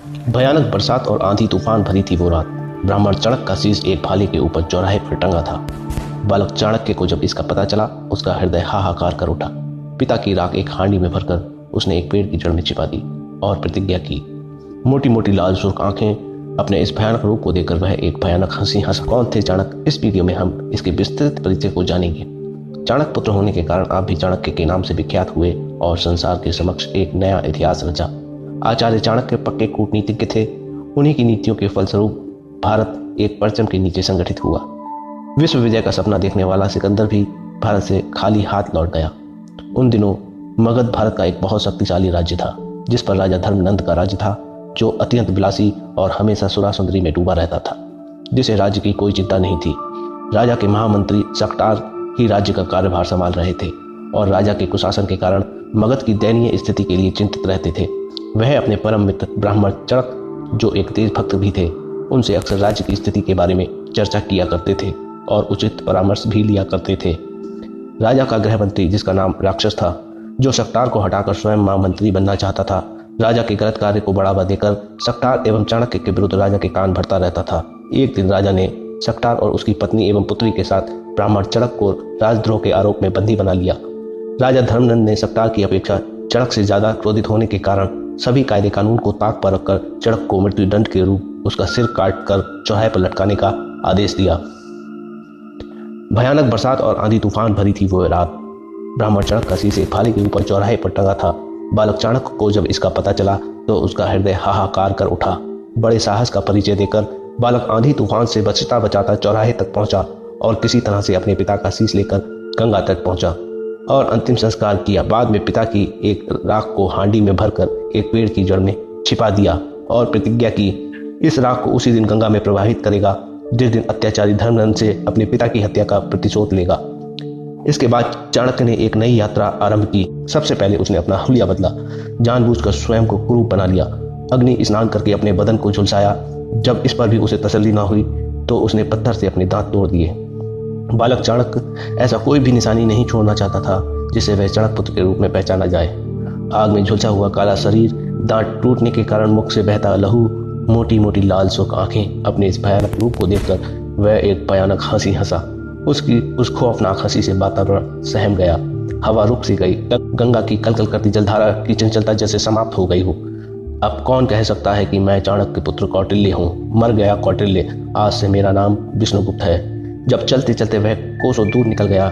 भयानक बरसात और आंधी तूफान भरी थी वो रात। ब्राह्मण चाणक्य का शीश एक भाले के ऊपर चौराहे पर टंगा था। बालक चाणक्य को जब इसका पता चला, उसका हृदय हाहाकार कर उठा। पिता की राख एक हांडी में भरकर उसने एक पेड़ की जड़ में छिपा दी और प्रतिज्ञा की। मोटी मोटी लाल सुर्ख आंखें अपने इस भयानक रूप को देखकर वह एक भयानक हंसी हंसा। कौन थे चाणक्य? इस वीडियो में हम इसके विस्तृत परिचय को जानेंगे। चाणक्य पुत्र होने के कारण आप भी चाणक्य के नाम से विख्यात हुए और संसार के समक्ष एक नया इतिहास रचा। आचार्य चाणक्य पक्के कूटनीतिज्ञ थे। उन्हीं की नीतियों के फलस्वरूप भारत एक परचम के नीचे संगठित हुआ। विश्व विजय का सपना देखने वाला सिकंदर भी भारत से खाली हाथ लौट गया। उन दिनों मगध भारत का एक बहुत शक्तिशाली राज्य था, जिस पर राजा धर्मनंद का राज्य था, जो अत्यंत विलासी और हमेशा सुरा सुंदरी में डूबा रहता था, जिसे राज्य की कोई चिंता नहीं थी। राजा के महामंत्री शकटार ही राज्य का कार्यभार संभाल रहे थे और राजा के कुशासन के कारण मगध की दयनीय स्थिति के लिए चिंतित रहते थे। वह अपने परम मित्र ब्राह्मण चाणक्य, जो एक देशभक्त भी थे, उनसे अक्सर राज्य की स्थिति के बारे में चर्चा किया करते थे और उचित परामर्श भी लिया करते थे। राजा का गृह मंत्री, जिसका नाम राक्षस था, जो शकटार को हटाकर स्वयं महामंत्री बनना चाहता था, राजा के गलत कार्य को बढ़ावा देकर शकटार एवं चाणक्य के विरुद्ध राजा के कान भरता रहता था। एक दिन राजा ने शकटार और उसकी पत्नी एवं पुत्री के साथ ब्राह्मण चाणक्य को राजद्रोह के आरोप में बंदी बना लिया। राजा धर्मनंद ने शकटार की अपेक्षा चाणक्य से ज्यादा क्रोधित होने के कारण सभी कायदे कानून को ताक पर रखकर चाणक्य को मृत्युदंड के रूप उसका सिर काट कर चौराहे पर लटकाने का आदेश दिया। भयानक बरसात और आंधी तूफान भरी थी वो रात। ब्राह्मण चाणक्य का शीश एक भाले के ऊपर चौराहे पर टंगा था। बालक चाणक्य को जब इसका पता चला तो उसका हृदय हाहाकार कर उठा। बड़े साहस का परिचय देकर बालक आंधी तूफान से बचता बचाता चौराहे तक पहुंचा और किसी तरह से अपने पिता का शीश लेकर गंगा तट पहुंचा और अंतिम संस्कार किया। बाद में पिता की एक राख को हांडी में भरकर एक पेड़ की जड़ में छिपा दिया और प्रतिज्ञा की, इस राख को उसी दिन गंगा में प्रवाहित करेगा जिस दिन अत्याचारी धर्मनंद से अपने पिता की हत्या का प्रतिशोध लेगा। इसके बाद चाणक्य ने एक नई यात्रा आरंभ की। सबसे पहले उसने अपना हुलिया बदला, जानबूझकर स्वयं को कुरूप बना लिया, अग्नि स्नान करके अपने बदन को झुलसाया। जब इस पर भी उसे तसल्ली न हुई तो उसने पत्थर से अपने दांत तोड़ दिए। बालक चाणक्य ऐसा कोई भी निशानी नहीं छोड़ना चाहता था जिसे वह चाणक्य पुत्र के रूप में पहचाना जाए। आग में झुलसा हुआ काला शरीर, दांत टूटने के कारण मुख से बहता लहू, मोटी मोटी लाल सुर्ख आंखें, अपने इस भयानक रूप को देखकर वह एक भयानक हंसी हंसा। उसकी उस खौफनाक हंसी से वातावरण सहम गया। हवा रुक सी गई। गंगा की कलकल करती जलधारा की चंचलता जैसे समाप्त हो गई हो। अब कौन कह सकता है कि मैं चाणक्य के पुत्र कौटिल्य हूँ? मर गया कौटिल्य, आज से मेरा नाम विष्णुगुप्त है। जब चलते चलते वह कोसों दूर निकल गया,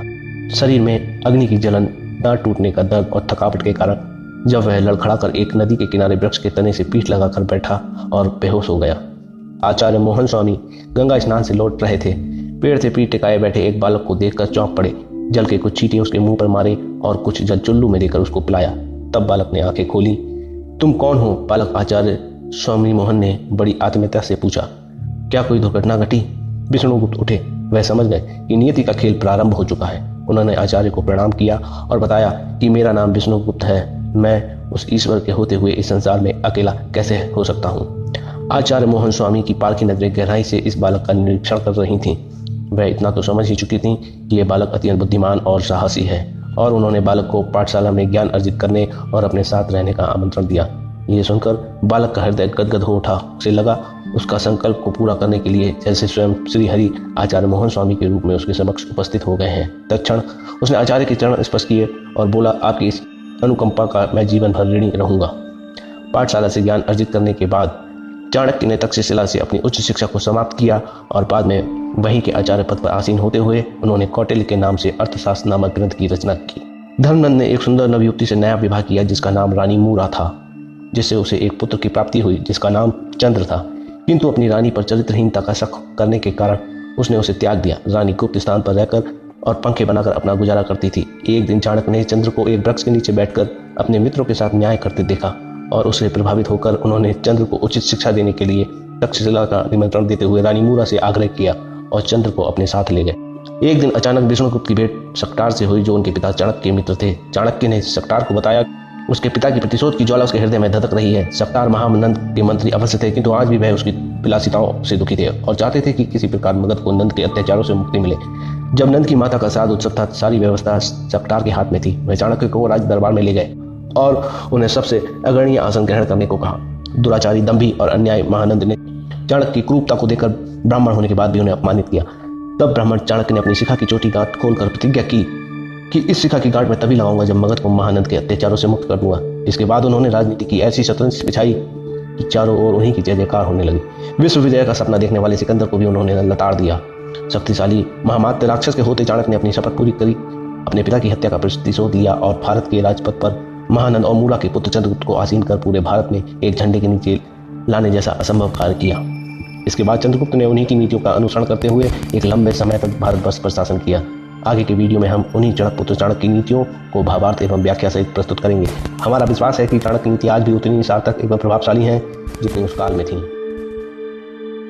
शरीर में अग्नि की जलन, दांत टूटने का दर्द और थकावट के कारण जब वह लड़खड़ाकर एक नदी के किनारे वृक्ष के तने से पीठ लगाकर बैठा और बेहोश हो गया। आचार्य मोहन स्वामी गंगा स्नान से लौट रहे थे। पेड़ से पीठ टिकाए बैठे एक बालक को देखकर चौंक पड़े। जल के कुछ छींटे उसके मुंह पर मारे और कुछ जल चुल्लू में देकर उसको पिलाया। तब बालक ने आंखें खोली। तुम कौन हो बालक? आचार्य स्वामी मोहन ने बड़ी आत्मीयता से पूछा। क्या कोई दुर्घटना घटी? विष्णुगुप्त उठे। वह समझ गए कि नियति का खेल प्रारंभ हो चुका है। उन्होंने आचार्य को प्रणाम किया और बताया कि मेरा नाम विष्णुगुप्त है। मैं उस ईश्वर के होते हुए इस संसार में अकेला कैसे हो सकता हूँ? आचार्य मोहन स्वामी की पारखी नजरें गहराई से इस बालक का निरीक्षण कर रही थीं। वह इतना तो समझ ही चुकी थीं कि यह बालक अत्यंत बुद्धिमान और साहसी है और उन्होंने बालक को पाठशाला में ज्ञान अर्जित करने और अपने साथ रहने का आमंत्रण दिया। ये सुनकर बालक का हृदय गदगद हो उठा। उसे लगा उसका संकल्प को पूरा करने के लिए जैसे स्वयं श्री हरि आचार्य मोहन स्वामी के रूप में उसके समक्ष उपस्थित हो गए हैं। तत्क्षण उसने आचार्य के चरण स्पर्श किए और बोला, आपकी इस अनुकंपा का मैं जीवन भर ऋणी रहूंगा। पाठशाला से ज्ञान अर्जित करने के बाद चाणक्य ने तक्षशिला से अपनी उच्च शिक्षा को समाप्त किया और बाद में वहीं के आचार्य पद पर आसीन होते हुए उन्होंने कौटिल्य के नाम से अर्थशास्त्र नामक ग्रंथ की रचना की। धर्मनंद ने एक सुंदर नवयुवती से नया विवाह किया जिसका नाम रानी मूरा था, जिससे उसे एक पुत्र की प्राप्ति हुई जिसका नाम चंद्र था। किंतु अपनी रानी पर चरित्रहीनता का शक करने के कारण उसने उसे त्याग दिया। रानी गुप्त स्थान पर रहकर और पंखे बनाकर अपना गुजारा करती थी। एक दिन चाणक्य ने चंद्र को एक वृक्ष के नीचे बैठकर अपने मित्रों के साथ न्याय करते देखा और उससे प्रभावित होकर उन्होंने चंद्र को उचित शिक्षा देने के लिए तक्षशिला का निमंत्रण देते हुए रानी मूरा से आग्रह किया और चंद्र को अपने साथ ले गए। एक दिन अचानक विष्णुगुप्त की भेंट शकटार से हुई, जो उनके पिता चाणक्य के मित्र थे। चाणक्य ने शकटार को बताया उसके पिता की प्रतिशोध की ज्वाला उसके हृदय में धधक रही है। शकटार महानंद के मंत्री अवश्य थे, किंतु आज भी वह उसकी विलासिताओं से दुखी थे और चाहते थे कि किसी प्रकार मगध को नंद के अत्याचारों से मुक्ति मिले। जब नंद की माता का श्राद्ध उत्सव था, सारी व्यवस्था शकटार के हाथ में थी। वह चाणक्य को राज दरबार में ले गए और उन्हें सबसे अग्रणीय आसन ग्रहण करने को कहा। दुराचारी, दंभी और अन्यायी महानंद ने चाणक्य की क्रूरता को देखकर ब्राह्मण होने के बाद भी उन्हें अपमानित किया। तब ब्राह्मण चाणक्य ने अपनी शिखा की चोटी गांठ खोलकर प्रतिज्ञा की कि इस शिखा की गांठ मैं तभी लगाऊंगा जब मगध को महानंद के अत्याचारों से मुक्त कर दूंगा। इसके बाद उन्होंने राजनीति की ऐसी शतरंज बिछाई कि चारों ओर उन्हीं की जय जयकार होने लगी। विश्व विजय का सपना देखने वाले सिकंदर को भी उन्होंने लताड़ दिया। शक्तिशाली महामात्र राक्षस के होते चाणक्य ने अपनी शपथ पूरी करी, अपने पिता की हत्या का प्रतिशोध लिया और भारत के राजपथ पर महानंद और मूला के पुत्र चंद्रगुप्त को आसीन कर पूरे भारत में एक झंडे के नीचे लाने जैसा असंभव कार्य किया। इसके बाद चंद्रगुप्त ने उन्हीं की नीतियों का अनुसरण करते हुए एक लंबे समय तक भारतवर्ष पर शासन किया। आगे के वीडियो में हम उन्हीं जनकपुत्र चाणक्य की नीतियों को भावार्थ एवं व्याख्या सहित प्रस्तुत करेंगे। हमारा विश्वास है कि चाणक्य की नीति आज भी उतनी सार्थक एवं प्रभावशाली हैं जितनी उस काल में थी।